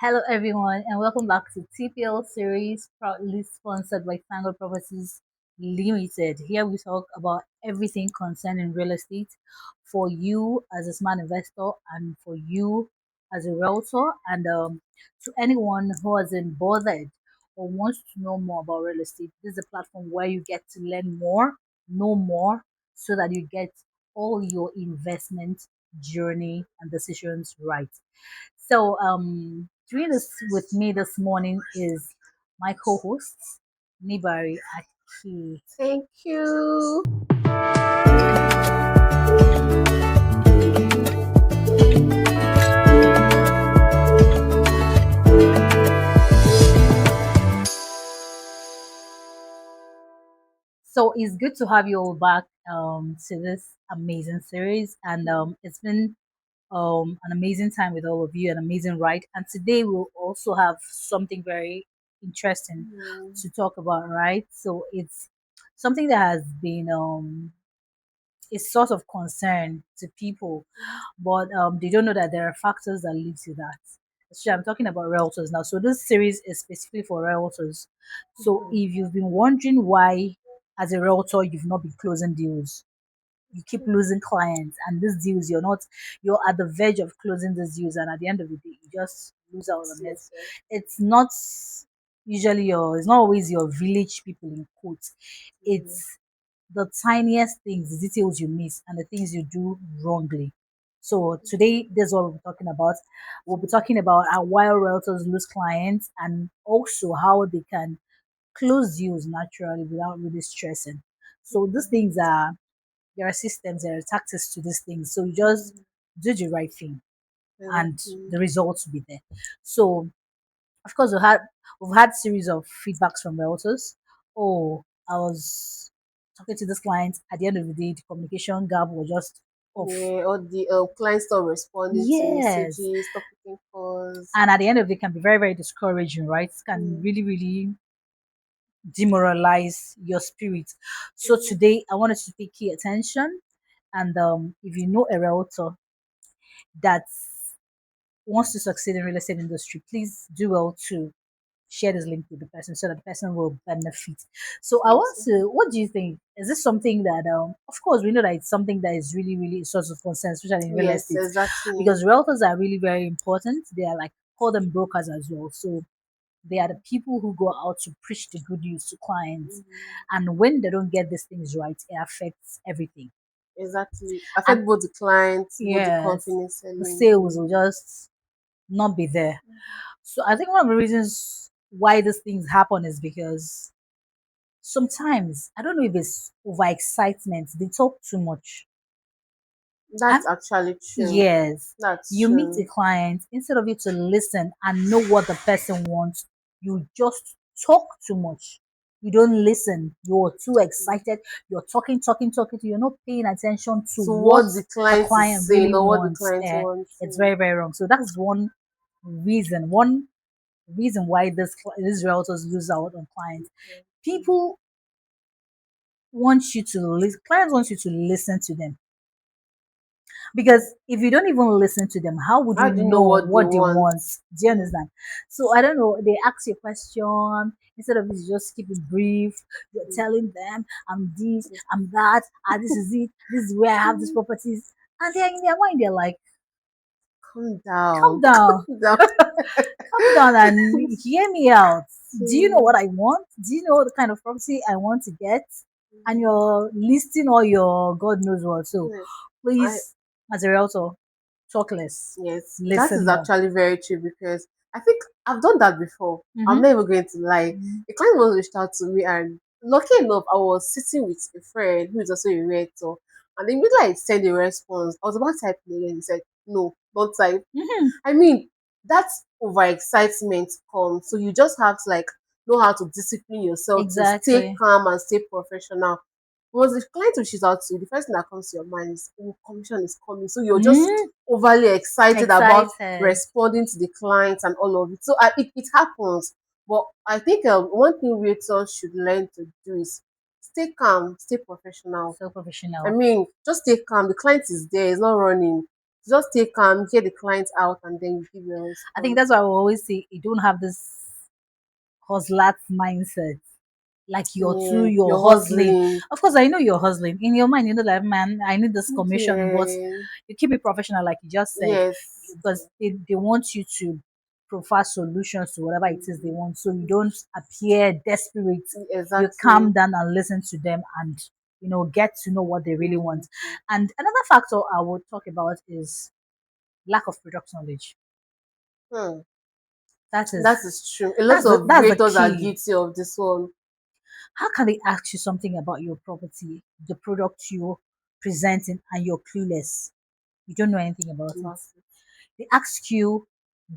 Hello, everyone, and welcome back to TPL series, proudly sponsored by Tango Properties Limited. Here we talk about everything concerning real estate for you as a smart investor and for you as a realtor, and to anyone who hasn't bothered or wants to know more about real estate. This is a platform where you get to learn more, know more, so that you get all your investment journey and decisions right. Doing this with me this morning is my co-host, Nibari Aki. Thank you. So it's good to have you all back to this amazing series, and it's been an amazing time with all of you, an amazing ride. And today we'll also have something very interesting Mm, to talk about, right? So it's something that has been a source of concern to people, but they don't know that there are factors that lead to that. So I'm talking about realtors now. So this series is specifically for realtors. So mm, if you've been wondering why, as a realtor, you've not been closing deals, you keep losing clients, and these deals you're at the verge of closing these deals, and at the end of the day, you just lose out on it. yes, yes. It's not it's not always your village people in quotes. Mm, It's the tiniest things, the details you miss, and the things you do wrongly. So today, this is what we're talking about. We'll be talking about how why realtors lose clients and also how they can close deals naturally without really stressing. So these things are there are systems, there are tactics to these things. So you just mm, do the right thing and exactly. the results will be there. So of course we've had series of feedbacks from realtors. Oh, I was talking to this client, at the end of the day the communication gap was just off. Yeah, or the clients stop responding to Yes. messages, stop picking calls. And at the end of it can be very, very discouraging, right? It can Mm, really, really demoralize your spirit. So mm, today I wanted to pay key attention, and if you know a realtor that wants to succeed in real estate industry, please do well to share this link with the person so that the person will benefit. So I want yes, to, what do you think? Is this something that, of course, we know that it's something that is really, really a source of concern, especially in real yes, estate, exactly. because realtors are really very important. They are like, call them brokers as well. So they are the people who go out to preach the good news to clients. Mm, And when they don't get these things right, it affects everything. exactly. And Affect both the clients, both the yes, company the selling. sales will just not be there. So I think one of the reasons why these things happen is because sometimes I don't know if it's overexcitement. They talk too much. And That's actually true. yes, That's you meet a true. client instead of you to listen and know what the person wants, you just talk too much. You don't listen. You're too excited. You're talking, talking, talking. You're not paying attention to So what what the the client is client saying really or what the wants. client wants. It's very, very wrong. So that's one reason why these realtors lose out on clients. People want you to listen. Clients want you to listen to them, because if you don't even listen to them, how would How you do you know know what they what they want? want? Do you understand? So I don't know. They ask you a question, instead of you just keep it brief. You're telling them, "I'm this, I'm that. Ah, this is it. This is where I have these properties," and they're in their mind. They're like, Calm "Calm down. down, Calm down. calm down, and hear me out. Do you know Mm, what I want? Do you know the kind of property I want to get?" And you're listing all your God knows what. So yeah. I please, as a realtor, talk less, yes, that is listen more. actually very true because I think I've done that before. I'm Mm-hmm. not even going to lie. Mm-hmm. A client once reached out to me, and lucky enough, I was sitting with a friend who is also a realtor, and immediately I sent a response. I was about to type it again. He said, "No, don't type." Mm-hmm. I mean, that's overexcitement comes. So you just have to like know how to discipline yourself to stay Exactly. calm and stay professional. Once the client reaches out to you, the first thing that comes to your mind is, oh, commission is coming. So you're just Mm, overly excited about excited. responding to the clients and all of it. So it happens. But I think one thing realtors should learn to do is stay calm, stay professional. So I professional. mean, just stay calm. The client is there, he's not running. Just take calm, hear the client out, and then you give your I think response. that's why I will always say you don't have this hustler mindset. Like Yeah, you're you're hustling. hustling. Of course, I know you're hustling. In your mind, you know that man, I need this commission, but Yeah, you keep it professional, like you just said, yes, because they want you to provide solutions to whatever it is they mm, want. So you don't appear desperate. You calm exactly. down and listen to them and get to know what they really Mm, want. And another factor I would talk about is lack of product knowledge. hmm. That That is is true. A lot of that's the creators are key. guilty of this one. How can they ask you something about your property, the product you're presenting, and you're clueless? You don't know anything about it. About it. They ask you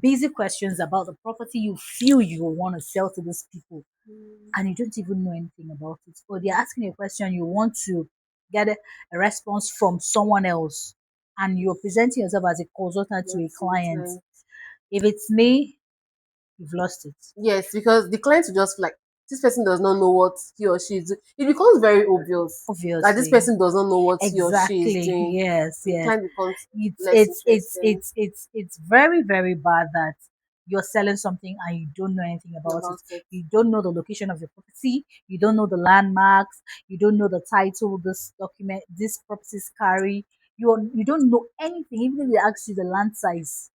basic questions about the property you feel you will want to sell to these people, Mm, and you don't even know anything about it. Or they're asking you a question you want to get a response from someone else, and you're presenting yourself as a consultant to not a to the client. client. If it's me, you've lost it. Yes, because the client will just like this person does not know what he or she is doing. It becomes very obvious that this Obviously. person does not know what he or she is Exactly. doing, Yes, and the yes. client becomes It's less it's it's interested it's it's it's very, very bad that you're selling something and you don't know anything about it. about it. You don't know the location of your property, you don't know the landmarks, you don't know the title this document this properties carry. You don't know anything, even if they ask you the land size,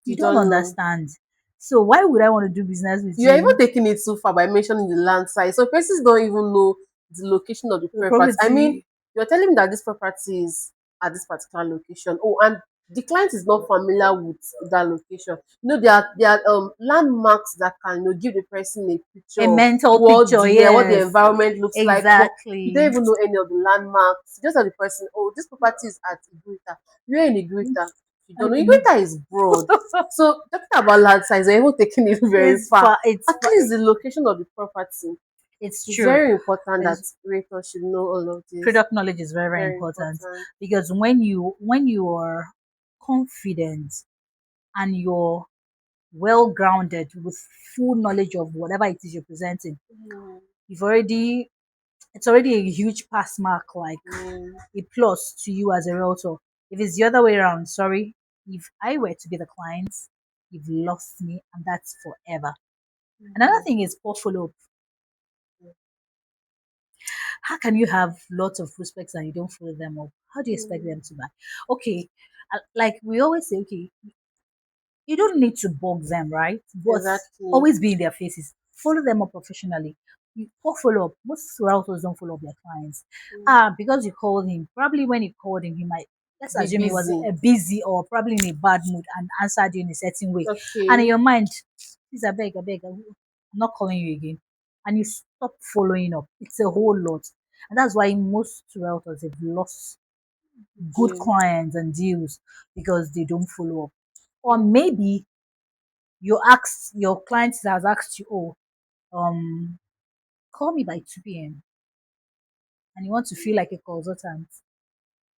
you You don't don't know. understand. So why would I want to do business with You are even you? taking it too far by mentioning the land size. So persons don't even know the location of the The property. I mean, property you're telling me that this property is at this particular location. Oh, and the client is not familiar with that location. There are landmarks that can give the person a a picture of mental what picture, the yes. environment looks like, but you Exactly. don't even know any of the landmarks. You just tell the person, oh, this property is at Iguita. You're in Iguita. You don't know. Iguita is broad. So talking about land size, you're even taking it very It's far. far. At least the location of the property It's is true. very important that It's, realtors should know all of this. product knowledge is very, very Very important important. because when you are confident and you're well grounded with full knowledge of whatever it is you're presenting, Mm, you've already it's already a huge pass mark, like mm, a plus to you as a realtor. If it's the other way around, sorry, if I were to be the client, you've lost me, and that's forever. Another mm, thing is poor follow up. How can you have lots of prospects and you don't follow them up? How do you expect mm. them to buy? Okay, like we always say, okay, you don't need to bug them, right? But Exactly. always be in their faces. Follow them up professionally. Poor follow up. Most realtors don't follow up their clients. Mm. Because you called him, probably when you called him, he might, let's Be assume he was busy. busy or probably in a bad mood and answered you in a certain way. And in Okay. your mind, please, I beg, I'm not calling you again. And you stop following up. It's a whole Mm. lot. And that's why most realtors have lost good Deal. clients and deals because they don't follow up. Or maybe your client has asked you, oh, call me by 2 p.m. and you want to feel like a consultant,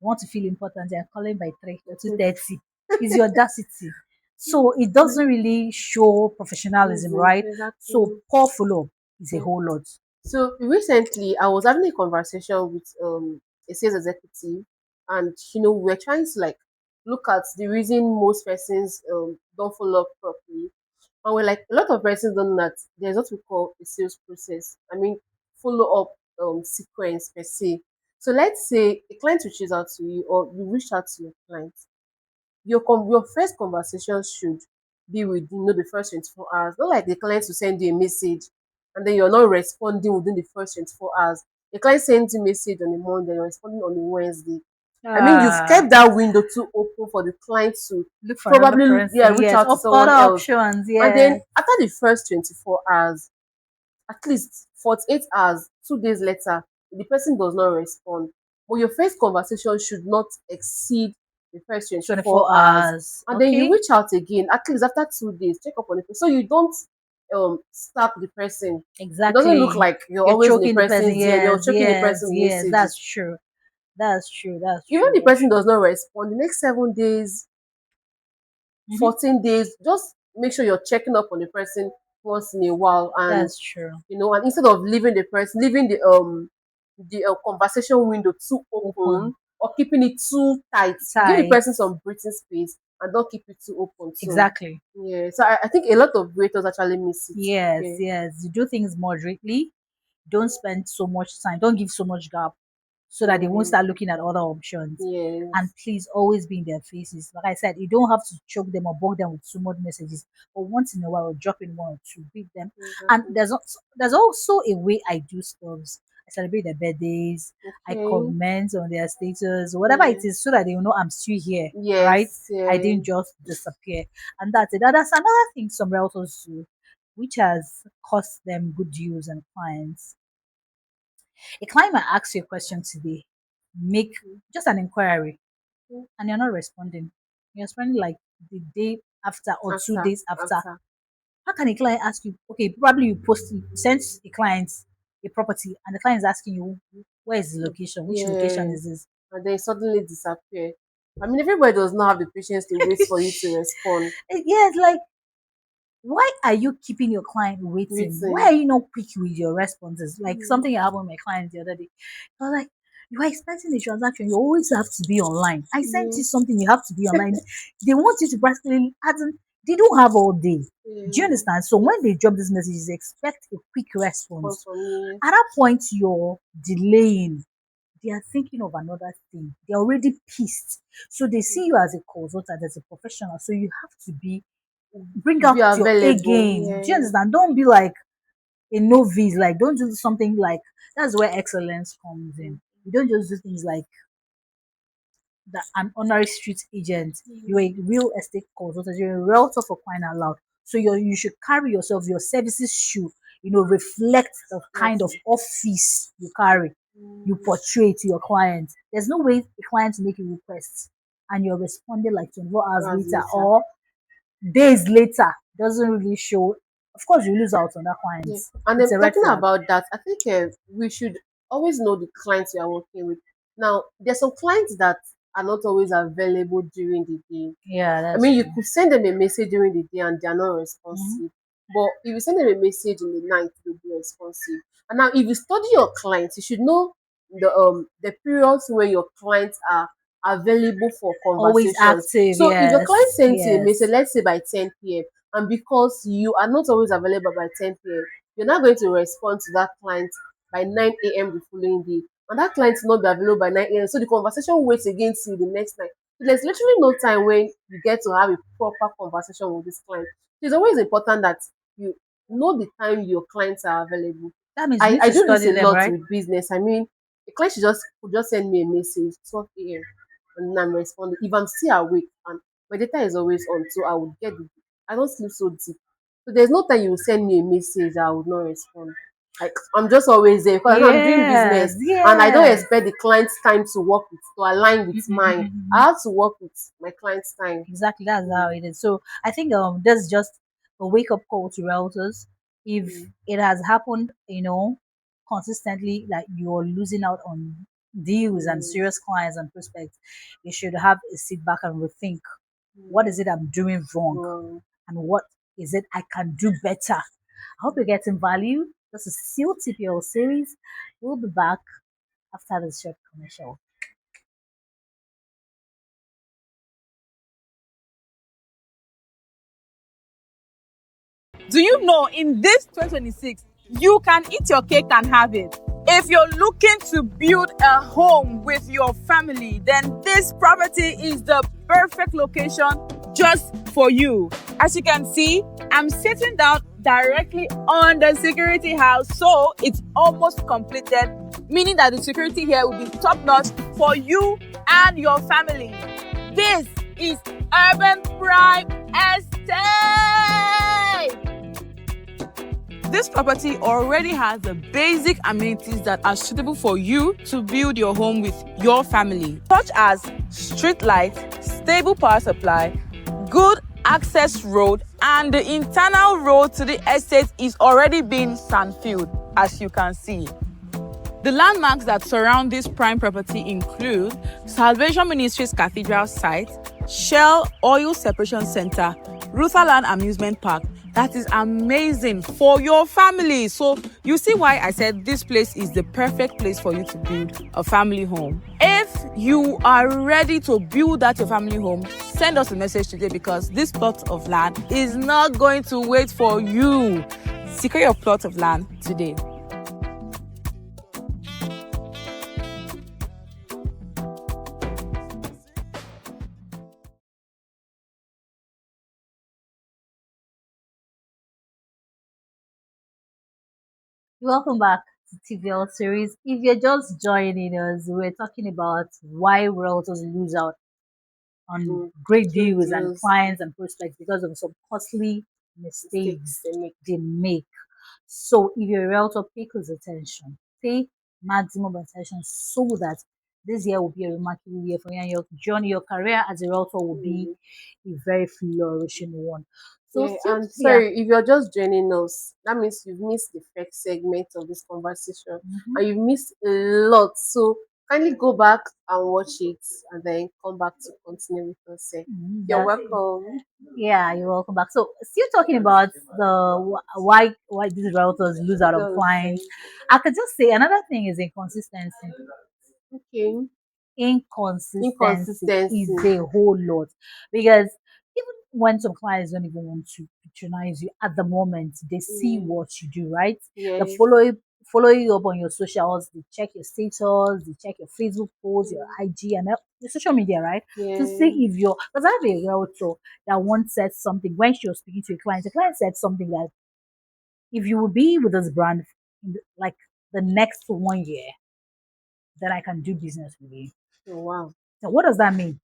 you want to feel important, you're calling by 3 or 2:30. Is your audacity. So it doesn't really show professionalism, Busy. right? So Exactly. poor follow up is a Yeah. whole lot. So recently, I was having a conversation with a sales executive, and we're trying to like look at the reason most persons don't follow up properly. And we're like, a lot of persons don't know that there's what we call a sales process. I mean, follow up sequence per se. So let's say a client reaches out to you, or you reach out to your client. Your first conversation should be within the first 24 hours. Not like the client will send you a message and then you're not responding within the first 24 hours. The client sends you a message on a Monday, you're responding on a Wednesday. I mean, you've Ah, kept that window too open for the client to look for another probably, yeah, person. reach Yes, out to other someone else. options. And then Yes, after the first 24 hours, at least 48 hours, 2 days later, the person does not respond. But your first conversation should not exceed the first 24 hours. 24 hours. And then you Okay, reach out again, at least after 2 days, check up on the person. So you don't stalk the person. It doesn't look exactly. like you're You're always in the choking the person. person's DM, you're Yes, checking the yes, person with yes. messages. That's true. That's true. That's Even true. the That's person true. does not respond, the next 7 days, Hmm. 14 days, just make sure you're checking up on the person once in a while. And That's true. and instead of leaving the conversation window too open, Open. or keeping it too tight. Give the tight. person some breathing space and don't keep it too open too. Exactly. Yeah, so I think a lot of creators actually miss it. Yes, Yeah. yes. You do things moderately. Don't spend so much time. Don't give so much gap so that they won't Mm, start looking at other options. And yes. please always be in their faces. Like I said, you don't have to choke them or bug them with too much messages. But once in a while, drop in one or two, beat them. And Exactly. there's also a way I do stuff. I celebrate their birthdays. I Okay. comment on their status, whatever it Yeah. is, so that they will know I'm still here, right? Yes. I Yeah. didn't just disappear. And that's it. And that's another thing some realtors do, which has cost them good deals and clients. A client might ask you a question today, make just an inquiry, Mhm. and you're not responding. You're responding like the day after or two After. days after. After. How can a client ask you, okay, probably you send a client a property and the client is asking you, where is the location? Which location Yes. is this? And then suddenly disappear. I mean, everybody does not have the patience to wait for you to respond. Yeah, it's like, why are you keeping your client waiting? Why Waiting. are you not quick with your responses? Like Mm. something that happened with my client the other day. I was like, you are expecting a transaction, you always have to be online. I sent Yeah. you something, you have to be online. They want you to practically, as in, they don't have all day. Do you Yeah. understand? So when Yes. they drop this message, expect a quick Response response. from you. At that point, you're delaying. They are thinking of another thing. They're already pissed. So they see you as a consultant, as a professional. So you have to bring To out be your A available. game. Do you Yeah. understand? Don't be like a novice. Like, don't do something like that's where excellence comes in. You don't just do things like an honorary street agent. You're Mhm. a real estate consultant. You're a realtor for crying out loud. So you should carry yourself. Your services should reflect the kind of That's office you carry, you mm, portray to your client. There's no way a client to make a request and you're responding like 24 hours hours later later. or days later. Doesn't really show. Of course, you lose out on that client. Yeah. And It's then a red talking flag. about that, I think we should always know the clients we are working with. Now, there's some clients that are not always available during the day. Yeah, I that's mean, you true. could send them a message during the day and they are not Hmm. responsive. But if you send them a message in the night, they'll be responsive. And now, if you study your clients, you should know the periods where your clients are available for Always conversations. active. So if your client Yes, sends you a message, yes. let's say by 10 p.m., and because you are not always available by 10 p.m., you're not going to respond to that client by 9 a.m. the following day. And that client will not be available by 9 a.m. So the conversation waits against you the next night. So there's literally no time when you get to have a proper conversation with this client. So it's always important that you know the time your clients are available. That means you I, need I to do this study a them, lot right? with business. I mean, a client should just could just send me a message 12 a.m. and then I'm responding. If I'm still awake and my data is always on, so I would get it. I don't sleep so deep. So there's no time you will send me a message that I would not respond. Like I'm just always there because I'm doing Yes, business and I don't yes. expect the client's time to work with to align with mine. Mm-mm-mm-mm-mm. I have to work with my client's time. Exactly, that's how Mm, it is. So I think that's just a wake up call to realtors. If mm, it has happened, consistently, like you're losing out on deals and serious yes. clients and prospects, you should have a sit back and rethink, what is Mm, it I'm doing wrong wow. and what is it I can do better. I hope you're getting value. This is still TPL series. We'll be back after this short commercial. Do you know in this 2026, you can eat your cake and have it? If you're looking to build a home with your family, then this property is the perfect location just for you. As you can see, I'm sitting down directly on the security house, so it's almost completed, meaning that the security here will be top notch for you and your family. This is Urban Prime Estate. This property already has the basic amenities that are suitable for you to build your home with your family, such as street light, stable power supply, good access road, and the internal road to the estate is already being sand-filled, as you can see. The landmarks that surround this prime property include Salvation Ministries Cathedral site, Shell Oil Separation Center, Rutherland Amusement Park, That is amazing for your family. So you see why I said this place is the perfect place for you to build a family home. If you are ready to build out your family home, send us a message today, because this plot of land is not going to wait for you. Secure your plot of land today. Welcome back to TPL series. If you're just joining us, we're talking about why realtors lose out on Mm, great great deals and deals, clients and prospects because of some costly mistakes mistakes they make. they make. So if you're a realtor, pay close attention. Pay maximum attention so that this year will be a remarkable year for you, and your journey, your career as a realtor will be Mm. a very flourishing one. So Yeah, still, and yeah. sorry if you're just joining us, that means you've missed the first segment of this conversation Mhm. and you've missed a lot. So kindly go back and watch it and then come back to continue with us. You're That welcome. Yeah, you're welcome back. So, still talking about why these routers lose out on Those clients. I could just say another thing is inconsistency. okay. Inconsistency is Inconsistency. a whole lot, because even when some clients don't even want to patronize you at the moment, they see Mm, what you do, right? They yes. follow you up on your socials, they check your status, they check your Facebook posts, your Mm, IG, and your social media, right? To see yeah. if you're, because I have a realtor that once said something when she was speaking to a client. The client said something that if you will be with this brand in like the next 1 year, then I can do business with you. Oh, wow. So what does that mean?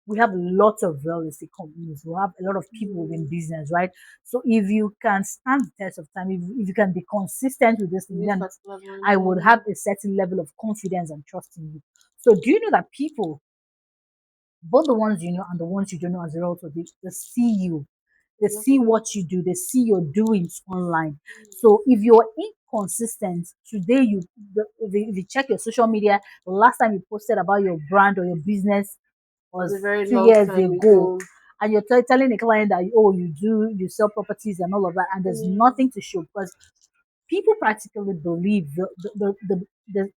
We have lots of real estate companies. We have a lot of people in Mm, business, right? So if you can stand the test of time, if you can be consistent with this thing, this then particular one, I would have yeah. a certain level of confidence and trust in you. So do you know that people, both the ones you know and the ones you don't know as a realtor, they see you, they see Exactly. what you do, they see your doings online. So if you're inconsistent today, if you check your social media, the last time you posted about your brand or your business Was was a very two long years time ago, ago. and you're telling the client that, oh, you sell properties and all of that, and there's Yeah. nothing to show, because people practically believe the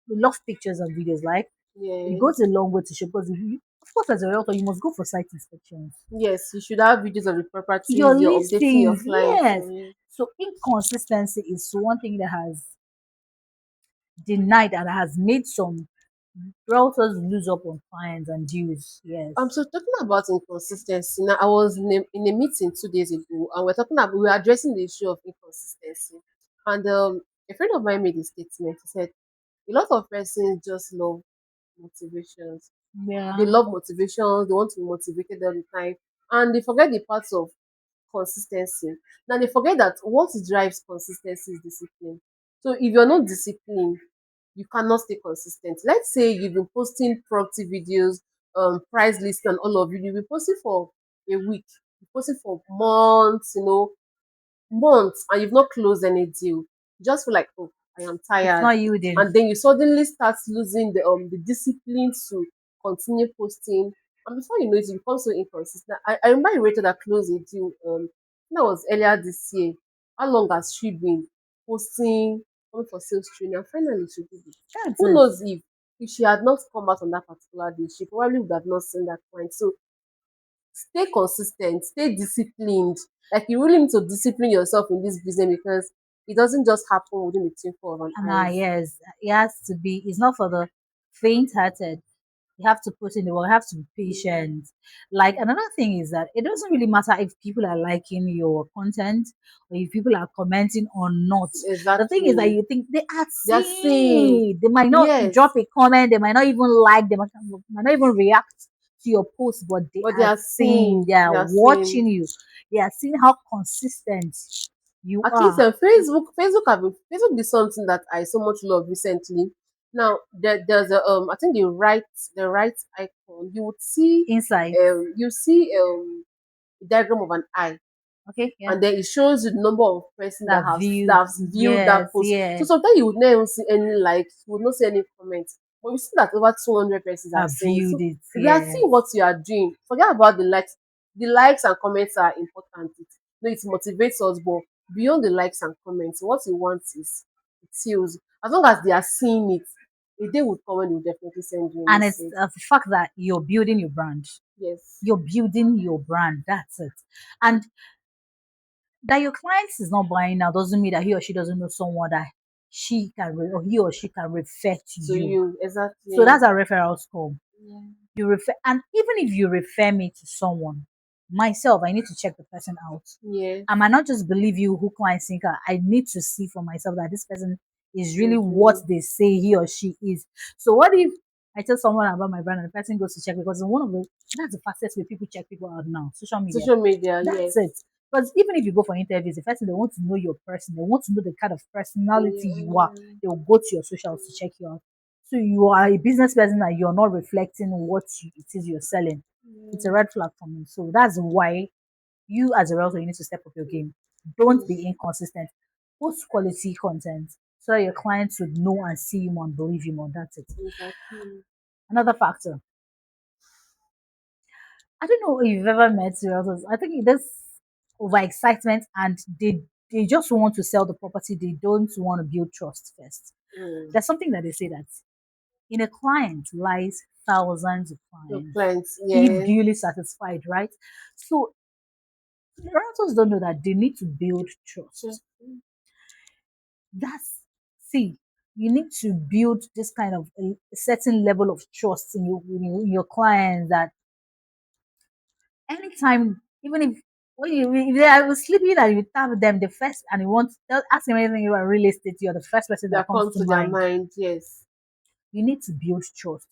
love pictures and videos, like it Yes. goes a long way to show, because of course, as a realtor, you must go for site inspections, Yes, you should have videos of the your properties. You're updating your listings, clients. yes. So inconsistency is one thing that has denied and has made some realtors lose up on clients and deals. Yes. So talking about inconsistency. Now, I was in a meeting 2 days ago, and we were addressing the issue of inconsistency. And a friend of mine made a statement. He said a lot of persons just love motivations. They Yeah. love motivations. They want to be motivated all the time, and they forget the parts of consistency. Now they forget that what drives consistency is discipline. So if you're not disciplined, you cannot stay consistent. Let's say you've been posting property videos, price list and all of it. You've been posting for a week, you're posting for months, months, and you've not closed any deal. You just feel like, oh, I am It's tired. not yielding. And then you suddenly start losing the discipline to continue posting. And before you know it, you become so inconsistent. I remember a rater that closed a deal that was earlier this year. How long has she been posting, coming for sales training? And finally she did it. That's Who it. knows if she had not come out on that particular day, she probably would have not seen that point. So stay consistent, stay disciplined. Like you really need to discipline yourself in this business because it doesn't just happen within the twinkle of an And eyes. yes, it has to be. It's not for the faint-hearted. You have to put in the work. You have to be Mm, patient. Like another thing is that it doesn't really matter if people are liking your content or if people are commenting or not. The thing is that exactly. you think they are They are seeing seeing. it. They might not Yes, drop a comment. They might not even like. Might not even react to your post, but they but they are are seeing. seeing. They are They are seeing. watching you. They are seeing how consistent you At least are. Facebook is something that I so much love recently. Now there's I think the right icon. You would see Inside. you see a diagram of an eye, Okay. Yeah. and then it shows you the number of persons That that viewed. have viewed that Yes. post. So Yeah. sometimes you would not even see any likes, you would not see any comments. But you see that over 200 persons have That seen it. viewed So it. if they are Yes. seeing what you are doing, forget about the likes. The likes and comments are important. No, it motivates us, but beyond the likes and comments, what he wants is it feels as long as they are seeing it, a day would come when they will definitely send you a And it's message. the fact that you're building your brand. Yes. You're building your brand. That's it. And that your client is not buying now doesn't mean that he or she doesn't know someone that or he or she can refer to To you. you, So exactly. that's a referral score. Yeah. You refer, and even if you refer me to someone, myself, I need to check the person out. Yes. I might not just believe you who clients think I need to see for myself that this person is really Yes, what really. they say he or she is. So what if I tell someone about my brand and the person goes to check because one of the that's the fastest way people check people out now, social media. Social media, That's yes. it. Because even if you go for interviews, the first thing they want to know your person, they want to know the kind of personality you are. Yeah. They will go to your socials to check you out. So you are a business person and you're not reflecting it is you're selling. It's a Yeah. red flag for me. So that's why you as a realtor, you need to step up your game. Don't be Yes. inconsistent. Post quality content so that your clients would know and see you more and believe you more. That's it. Exactly. Another factor. I don't know if you've ever met realtors. I think there's overexcitement and they just want to sell the property. They don't want to build trust first. Mm. There's something that they say that in a client lies thousands of Your clients clients, if yes. duly satisfied, right? So realtors don't know that they need to build True. trust. That's see, you need to build this kind of a certain level of trust in your clients that anytime, even if when if they are sleeping and you tap them the first and you want to ask them anything about real estate, you're the first person that That comes comes to to their mind. mind, yes. You need to build trust.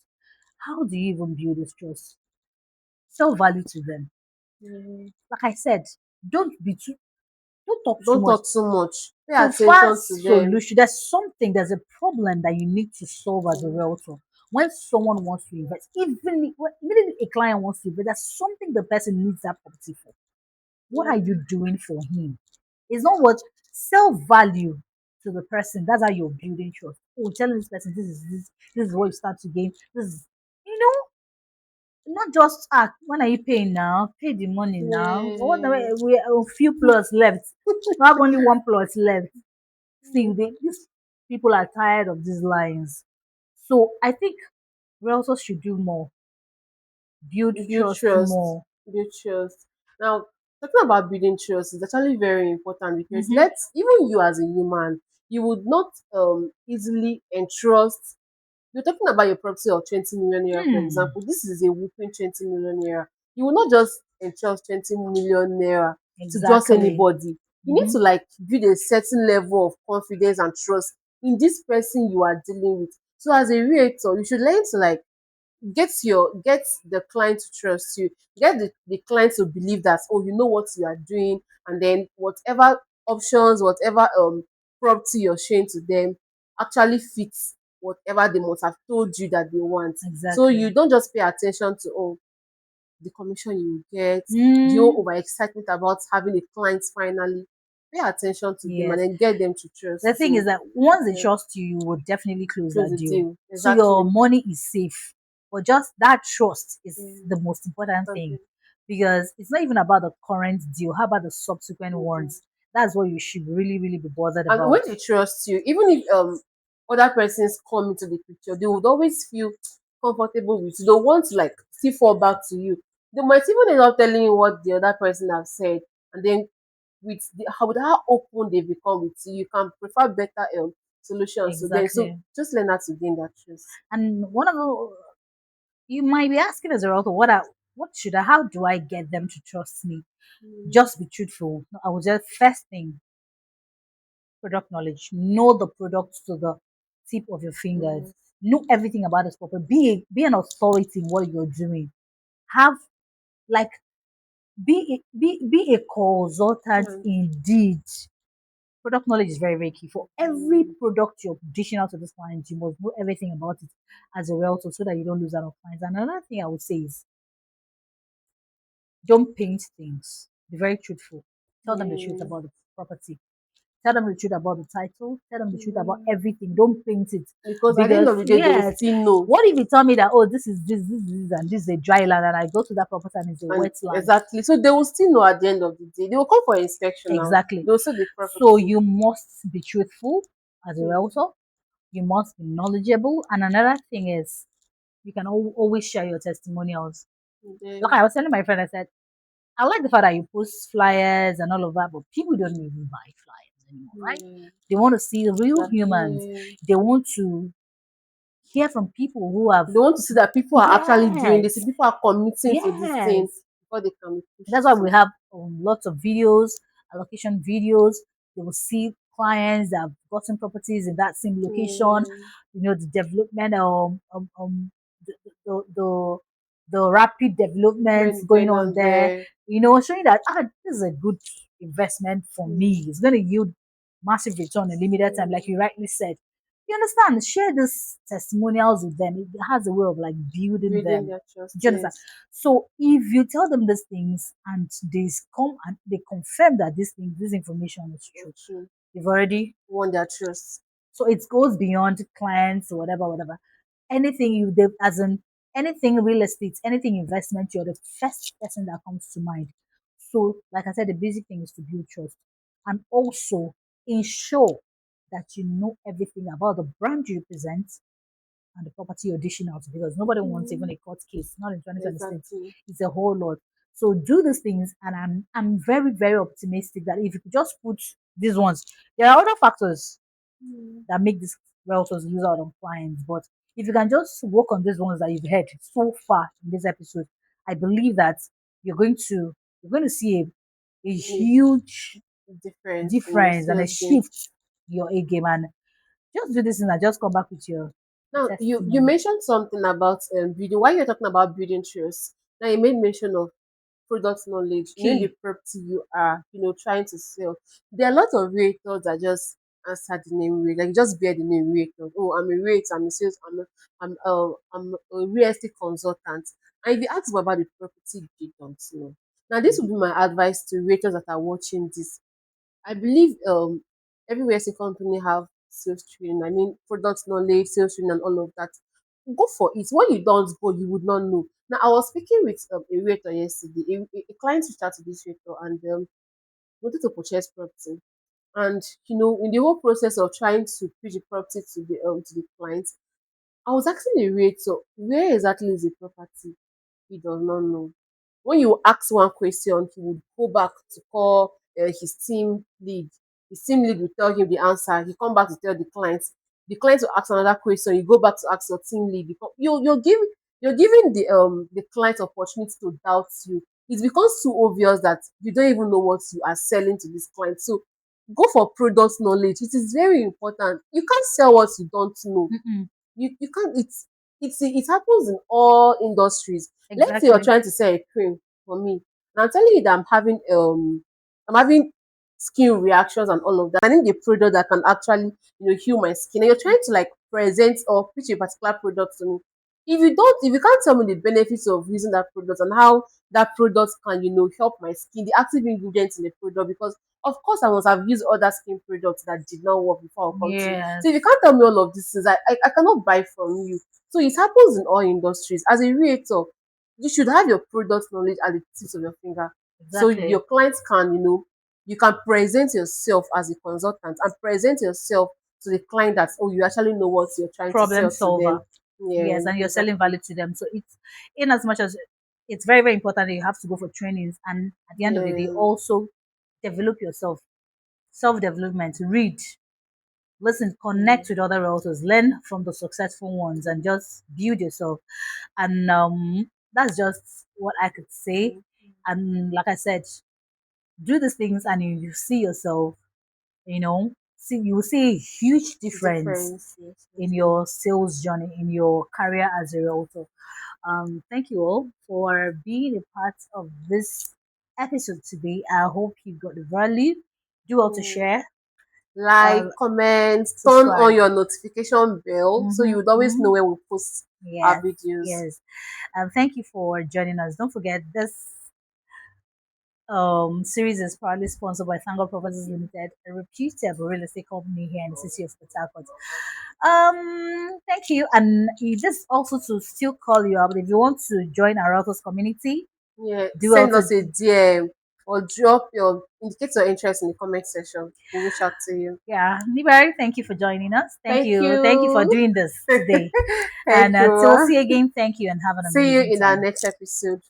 How do you even build this trust? Sell value to them. Mm. Like I said, don't be too don't talk too Don't much. talk too much. Pay So far attention to them. solution, there's a problem that you need to solve as a Mm. realtor. When someone wants to invest, even if a client wants to invest, there's something the person needs that property for. What are you Yeah. doing for him? It's not what sell value to the person. That's how you're building trust. Oh, telling this person this is what you start to gain. This is you know, not just when are you paying now? Pay the money now. What Yeah. we a few plots left. We have only one plot left. See, these people are tired of these lines. So I think realtors should do more, build Build trust trust. more. Build trust. Now, talking about building trust is actually very important because Mm-hmm. let's even you as a human, you would not easily entrust. You're talking about your property of 20 million naira, for Hmm. example. This is a whooping 20 million naira. You will not just entrust 20 million naira to just Exactly. anybody. You need Mm-hmm. to like build a certain level of confidence and trust in this person you are dealing with. So as a realtor, you should learn to like get the client to trust you, get the client to believe that, oh, you know what you are doing, and then whatever options, whatever property you're showing to them actually fits whatever they must have told you that they want. So you Exactly. don't just pay attention to, oh, the commission you get, the Mm, whole over excitement about having a client finally. Pay attention to them and yes. then get them to The trust thing is you. that once they Yeah, trust you, you will definitely close close that the deal. deal. So your Exactly. money is safe. But just that trust is Yeah. the most important thing Something. because it's not even about the current deal. How about the subsequent Mhm. ones? That's what you should really, really be bothered And about. when they trust you, even if other persons come into the picture, they would always feel comfortable with you. They want to like still fall back to you. They might even end up telling you what the other person has said, and then with how open they become with you, you can prefer better solutions to them. So Exactly. just learn how to gain that trust. And one of the you might be asking as a realtor, how do I get them to trust me? Mm. Just be truthful. I would just first thing, product knowledge. Know the product to the tip of your fingers. Yes. Know everything about this property. Be an authority in what you're doing. Have like be a consultant And, indeed. Product knowledge is very, very key. For every mm, product you're dishing out to this client, you must know everything about it as a realtor so that you don't lose out on clients. And another thing I would say is don't paint things. Be very truthful. Tell them the truth yes. about the property. Tell them the truth about the title. Tell them the truth about Mm. everything. Don't paint it. Because at the end Because of the day, they will yes, still know. what if you tell me that, oh, this is and this is a dry land, and I go to that property and it's a And wet land? exactly. So they will still know at the end of the day. They will come for inspection now. Exactly. They will see the So property. you must be truthful as a Mm. realtor. You must be knowledgeable. And another thing is, you can always share your testimonials. Like Then I was telling my friend, I said, I like the fact that you post flyers and all of that, but people don't even buy flyers anymore, right? yeah, They want to see real humans. exactly. They want to hear from people who have, They want to see that people are actually doing this, yes, people are committing to this thing yes. before they can be pushed That's why we to. have lots of videos, allocation videos. They will see clients that have gotten properties in that same location. Yeah, The development, the, the, the rapid developments movement going going on on there. there. Showing that this is a good investment for me. Mm. It's going to yield massive return in limited time, like Mm. you rightly said. You understand? Share these testimonials with them. It has a way of like building Building them. their trust, Do you understand? yes. So if you tell them these things and come and they confirm that this information is true, That's true. you've already, Won their trust. so it goes beyond clients or whatever, whatever. Anything you do, as in anything real estate, anything investment, you're the first person that comes to mind. So, like I said, the basic thing is to build trust and also ensure that you know everything about the brand you represent and the property you're dishing out, because nobody wants even Mm. a court case, not in 2026. Exactly. It's a whole lot. So do these things, and I'm very, very optimistic that if you could just put these ones, there are other factors Mm. that make these realtors lose out on clients. But if you can just work on these ones that you've heard so far in this episode, I believe that you're going to see a Make huge difference in your difference and a sales game. shift in your A game. And just do this and just come back with your Now you testimony. mentioned something about building. While you're talking about building trust, now you made mention of product knowledge, knowing the Key. property you are, trying to sell. There are a lot of realtors that just answer the name realtor, like just bear the name realtor. Oh, I'm a realtor, I'm a sales, I'm a real estate consultant. And if you ask them about the property, they don't know. Now, this would be my advice to realtors that are watching this. I believe every real estate company have sales training. I mean, product knowledge, sales training, and all of that. Go for it. When you don't go, you would not know. Now, I was speaking with a realtor yesterday. A client reached out to this realtor and wanted to purchase property. And in the whole process of trying to pitch the property to the client, I was asking the realtor, where exactly is the property? He does not know. When you ask one question, he would go back to call his team lead. His team lead will tell him the answer. He come back to tell the client. The client will ask another question. You go back to ask your team lead. You're giving the client opportunity to doubt you. It becomes too obvious that you don't even know what you are selling to this client. So go for product knowledge. It is very important. You can't sell what you don't know. Mm-mm. You can't. It happens in all industries. Let's say you're Exactly. trying to sell a cream for me, and I'm telling you that I'm having skin reactions and all of that. I need a product that can actually heal my skin, and you're trying to like present or pitch a particular product to me. If you can't tell me the benefits of using that product and how that product can help my skin, the active ingredients in the product, because of course I must have used other skin products that did not work before I come to you. Yes. So if you can't tell me all of these things, I cannot buy from you. So it happens in all industries. As a realtor, you should have your product knowledge at the tips of your finger. So your Exactly. clients you can present yourself as a consultant and present yourself to the client that, oh, you actually know what you're trying to Problem sell to them. solver. Yeah, Yes, and you're selling exactly. value to them. So it's in as much as it's very, very important that you have to go for trainings, and at the end of the day, Yeah. also develop yourself. Self development. Read, listen, connect Mm. with other realtors, learn from the successful ones, and just build yourself. And that's just what I could say. Mm. And like I said, do these things, and you see yourself. You will see a huge difference Difference, yes, in yes, your sales journey, in your career as a realtor. Thank you all for being a part of this episode today. I hope you got the value. Do well to yes. share, Like, comment, turn on subscribe. your notification bell so you would always know Mm-hmm. when we post our Yes, videos. yes. Thank you for joining us. Don't forget this series is proudly sponsored by Sango Properties Limited, a reputable real estate company here in the city of Port Harcourt. Thank you. And just also to still call you up if you want to join our Realtors community, Yeah, do well send to us a DM or drop your indicate your interest in the comment section. We'll reach out to you. yeah, Nibari, thank you for joining us. Thank Thank you. Thank you for you. doing this today. Thank And till you. see you again, thank you and have an See you amazing in our time. next episode.